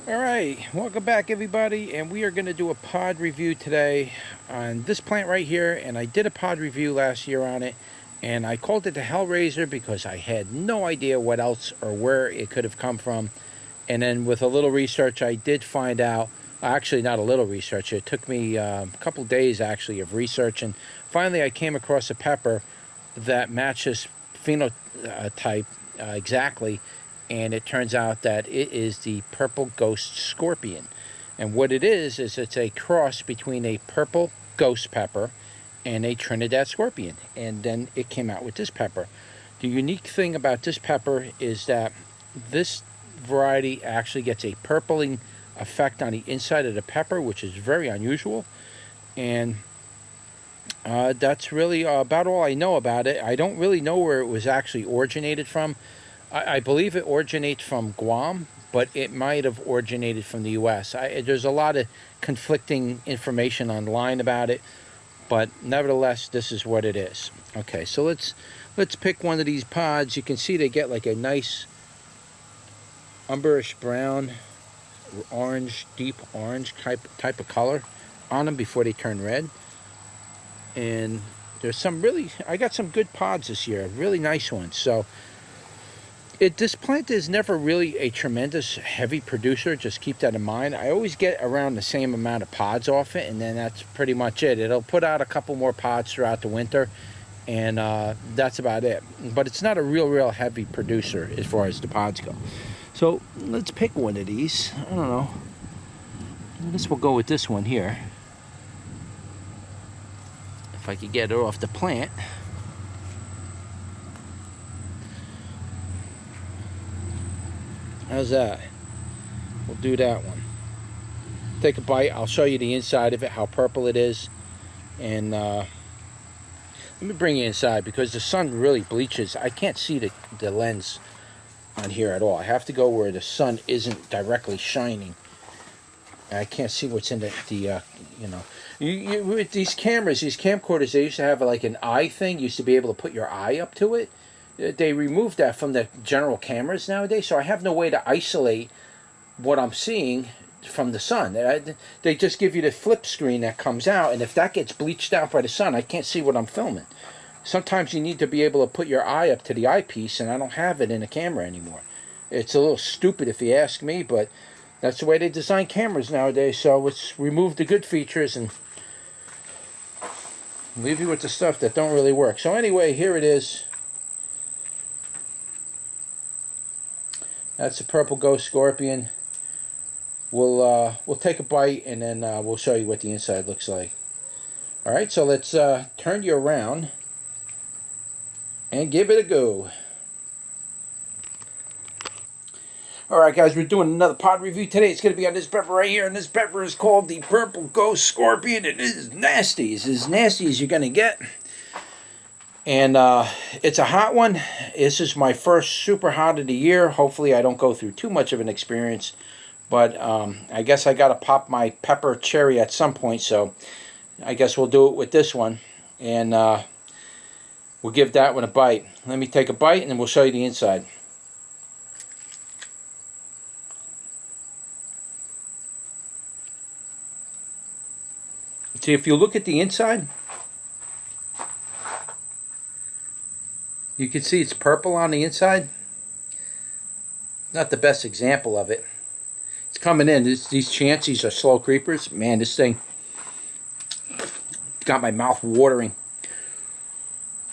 Alright, welcome back everybody, and we are going to do a pod review today on this plant right here. And I did a pod review last year on it, and I called it the Hellraiser because I had no idea what else or where it could have come from. And then with a little research I did find out, actually not a little research, it took me a couple days actually of research, and finally I came across a pepper that matches phenotype exactly, and it turns out that it is the purple ghost scorpion. And what it is it's a cross between a purple ghost pepper and a Trinidad scorpion, and then it came out with this pepper. The unique thing about this pepper is that this variety actually gets a purpling effect on the inside of the pepper, which is very unusual. And that's really about all I know about it. I don't really know where it was actually originated from. I believe it originates from Guam, but it might have originated from the U.S. There's a lot of conflicting information online about it, but nevertheless, this is what it is. Okay, so let's pick one of these pods. You can see they get like a nice umberish brown, orange, deep orange type of color on them before they turn red. And there's I got some good pods this year, really nice ones. So this plant is never really a tremendous heavy producer. Just keep that in mind. I always get around the same amount of pods off it, and then that's pretty much it. It'll put out a couple more pods throughout the winter, and that's about it. But it's not a real heavy producer as far as the pods go. So let's pick one of these. I don't know. I guess we'll go with this one here. If I could get it off the plant. How's that? We'll do that one. Take a bite. I'll show you the inside of it, how purple it is. And let me bring you inside because the sun really bleaches. I can't see the lens on here at all. I have to go where the sun isn't directly shining. I can't see what's in with these cameras, these camcorders, they used to have like an eye thing. You used to be able to put your eye up to it. They removed that from the general cameras nowadays, so I have no way to isolate what I'm seeing from the sun. They just give you the flip screen that comes out, and if that gets bleached out by the sun, I can't see what I'm filming. Sometimes you need to be able to put your eye up to the eyepiece, and I don't have it in a camera anymore. It's a little stupid if you ask me, but that's the way they design cameras nowadays. So let's remove the good features and leave you with the stuff that don't really work. So anyway, here it is. That's the purple ghost scorpion. We'll take a bite, and then we'll show you what the inside looks like. All right, so let's turn you around and give it a go. Alright guys, we're doing another pod review today. It's going to be on this pepper right here, and this pepper is called the Purple Ghost Scorpion. It is nasty. It's as nasty as you're going to get. And it's a hot one. This is my first super hot of the year. Hopefully I don't go through too much of an experience. But I guess I got to pop my pepper cherry at some point, so I guess we'll do it with this one. And we'll give that one a bite. Let me take a bite, and then we'll show you the inside. See, if you look at the inside, you can see it's purple on the inside. Not the best example of it. It's coming in. These chances are slow creepers. Man, this thing got my mouth watering.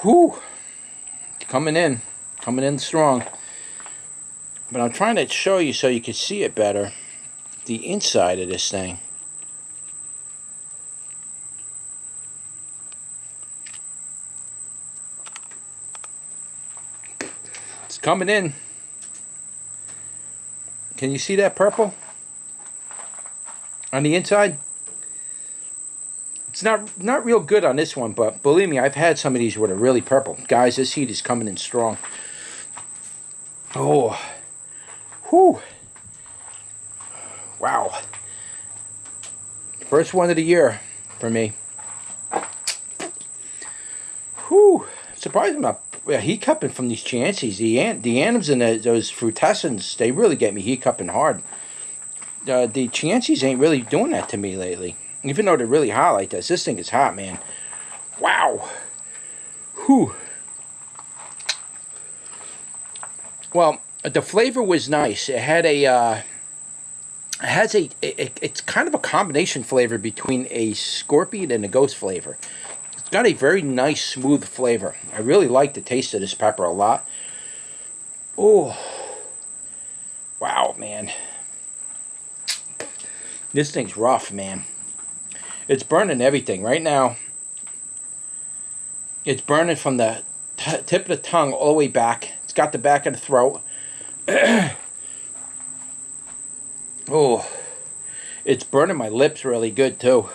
Whew. Coming in strong. But I'm trying to show you so you can see it better, the inside of this thing. It's coming in. Can you see that purple on the inside? It's not real good on this one, but believe me, I've had some of these where they're really purple. Guys, this heat is coming in strong. Oh, whew. Wow. First one of the year for me. Whew. Surprised about heat cupping from these chances. The anims and those frutescens, they really get me heat cupping hard. the chinenses ain't really doing that to me lately. Even though they're really hot like this. This thing is hot, man. Wow. Whew. Well, the flavor was nice. It had a, it's kind of a combination flavor between a scorpion and a ghost flavor. It's got a very nice, smooth flavor. I really like the taste of this pepper a lot. Oh, wow, man. This thing's rough, man. It's burning everything. Right now, it's burning from the tip of the tongue all the way back. It's got the back of the throat. Oh, it's burning my lips really good, too.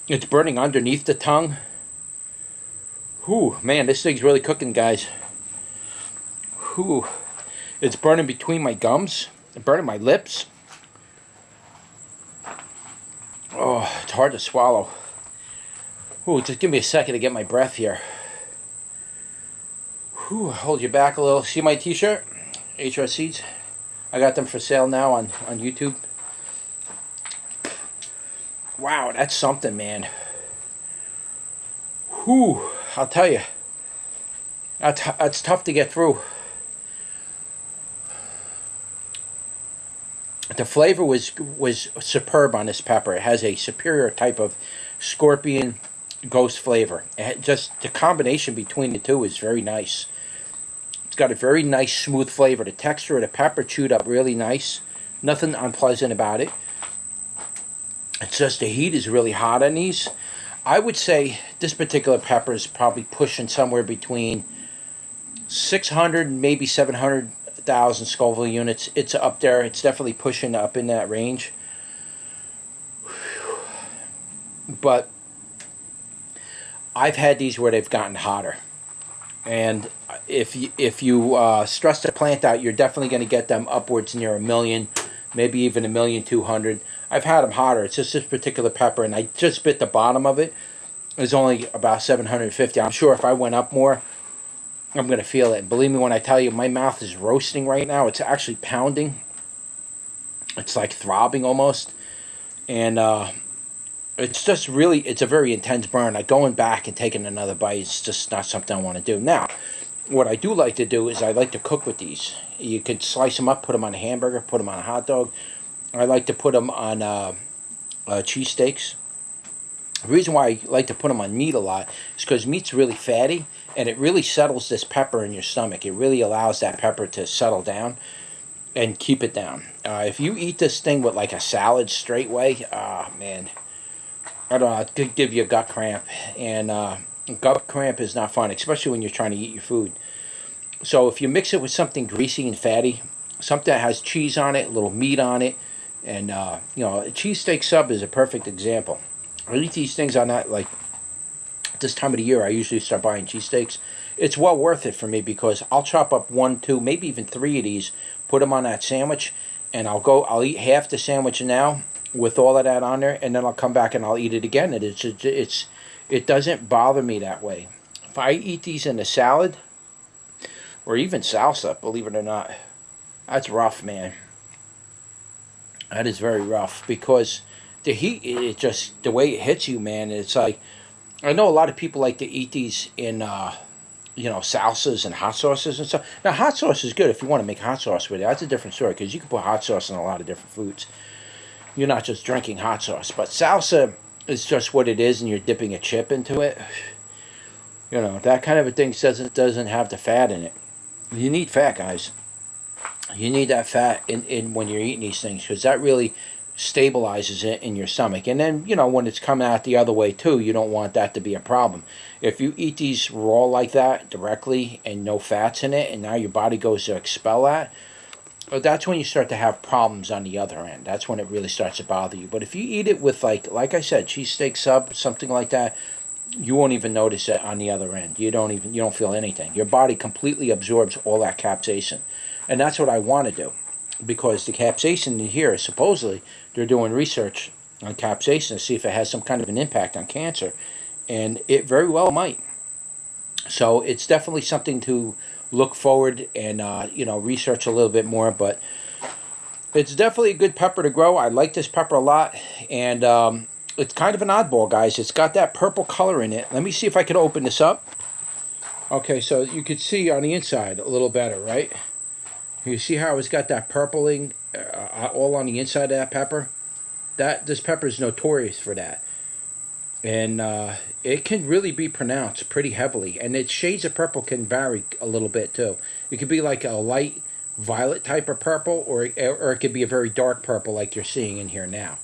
It's burning underneath the tongue. Whew, man, this thing's really cooking, guys. Whew. It's burning between my gums. It's burning my lips. Oh, it's hard to swallow. Ooh, just give me a second to get my breath here. Whew, hold you back a little. See my t-shirt? HR Seeds. I got them for sale now on YouTube. Wow, that's something, man. Whew, I'll tell you. That's tough to get through. The flavor was superb on this pepper. It has a superior type of scorpion ghost flavor. Just the combination between the two is very nice. It's got a very nice smooth flavor. The texture of the pepper chewed up really nice. Nothing unpleasant about it. It's just the heat is really hot on these. I would say this particular pepper is probably pushing somewhere between 600 and maybe 700,000 Scoville units. It's up there. It's definitely pushing up in that range. But I've had these where they've gotten hotter. And if you stress the plant out, you're definitely going to get them upwards near 1 million, maybe even 1,200,000. I've had them hotter. It's just this particular pepper, and I just bit the bottom of it. It's only about 750. I'm sure if I went up more, I'm going to feel it. And believe me when I tell you, my mouth is roasting right now. It's actually pounding. It's like throbbing almost. And it's just really, it's a very intense burn. Like going back and taking another bite is just not something I want to do. Now, what I do like to do is I like to cook with these. You could slice them up, put them on a hamburger, put them on a hot dog. I like to put them on cheesesteaks. The reason why I like to put them on meat a lot is because meat's really fatty, and it really settles this pepper in your stomach. It really allows that pepper to settle down and keep it down. If you eat this thing with like a salad straight way, man, I don't know, it could give you a gut cramp. And gut cramp is not fun, especially when you're trying to eat your food. So if you mix it with something greasy and fatty, something that has cheese on it, a little meat on it, and you know, a cheesesteak sub is a perfect example. I eat these things on that, like, this time of the year, I usually start buying cheesesteaks. It's well worth it for me because I'll chop up 1, 2, maybe even 3 of these, put them on that sandwich, and I'll eat half the sandwich now with all of that on there, and then I'll come back and I'll eat it again. And it doesn't bother me that way. If I eat these in a salad, or even salsa, believe it or not, that's rough, man. That is very rough because the heat, it just, the way it hits you, man, it's like, I know a lot of people like to eat these in, you know, salsas and hot sauces and stuff. Now, hot sauce is good if you want to make hot sauce with it. That's a different story because you can put hot sauce in a lot of different foods. You're not just drinking hot sauce. But salsa is just what it is, and you're dipping a chip into it. You know, that kind of a thing doesn't have the fat in it. You need fat, guys. You need that fat in when you're eating these things because that really stabilizes it in your stomach. And then, you know, when it's coming out the other way too, you don't want that to be a problem. If you eat these raw like that directly and no fats in it, and now your body goes to expel that, that's when you start to have problems on the other end. That's when it really starts to bother you. But if you eat it with, like I said, cheesesteak sub, something like that, you won't even notice it on the other end. You don't feel anything. Your body completely absorbs all that capsaicin. And that's what I want to do. Because the capsaicin in here, supposedly, they're doing research on capsaicin to see if it has some kind of an impact on cancer. And it very well might. So it's definitely something to look forward and, you know, research a little bit more. But It's definitely a good pepper to grow. I like this pepper a lot, and it's kind of an oddball, guys. It's got that purple color in it. Let me see if I can open this up. Okay, so you could see on the inside a little better, right? You see how it's got that purpling all on the inside of that pepper? This pepper is notorious for that. And it can really be pronounced pretty heavily. And its shades of purple can vary a little bit too. It could be like a light violet type of purple, or it could be a very dark purple like you're seeing in here now.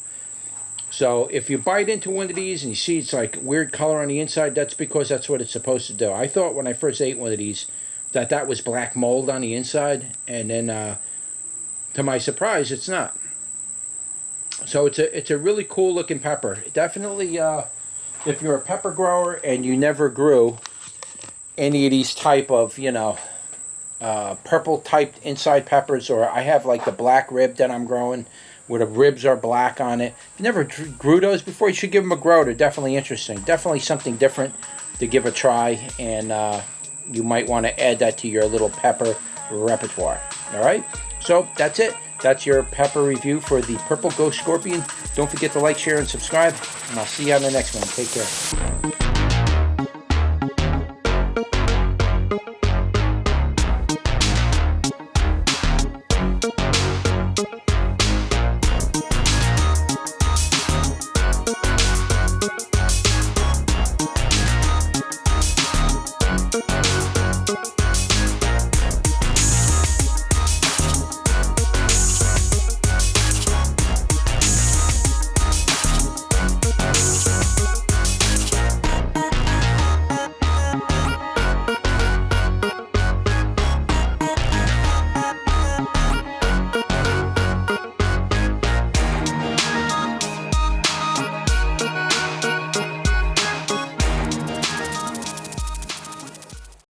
So if you bite into one of these and you see it's like weird color on the inside, that's because that's what it's supposed to do. I thought when I first ate one of these that was black mold on the inside, and then to my surprise, it's not. So it's a really cool looking pepper. Definitely, if you're a pepper grower and you never grew any of these type of, purple typed inside peppers, or I have like the black rib that I'm growing, where the ribs are black on it. If you never grew those before, you should give them a grow. They're definitely interesting. Definitely something different to give a try, and you might want to add that to your little pepper repertoire. All right? So that's it. That's your pepper review for the Purple Ghost Scorpion. Don't forget to like, share, and subscribe, and I'll see you on the next one. Take care.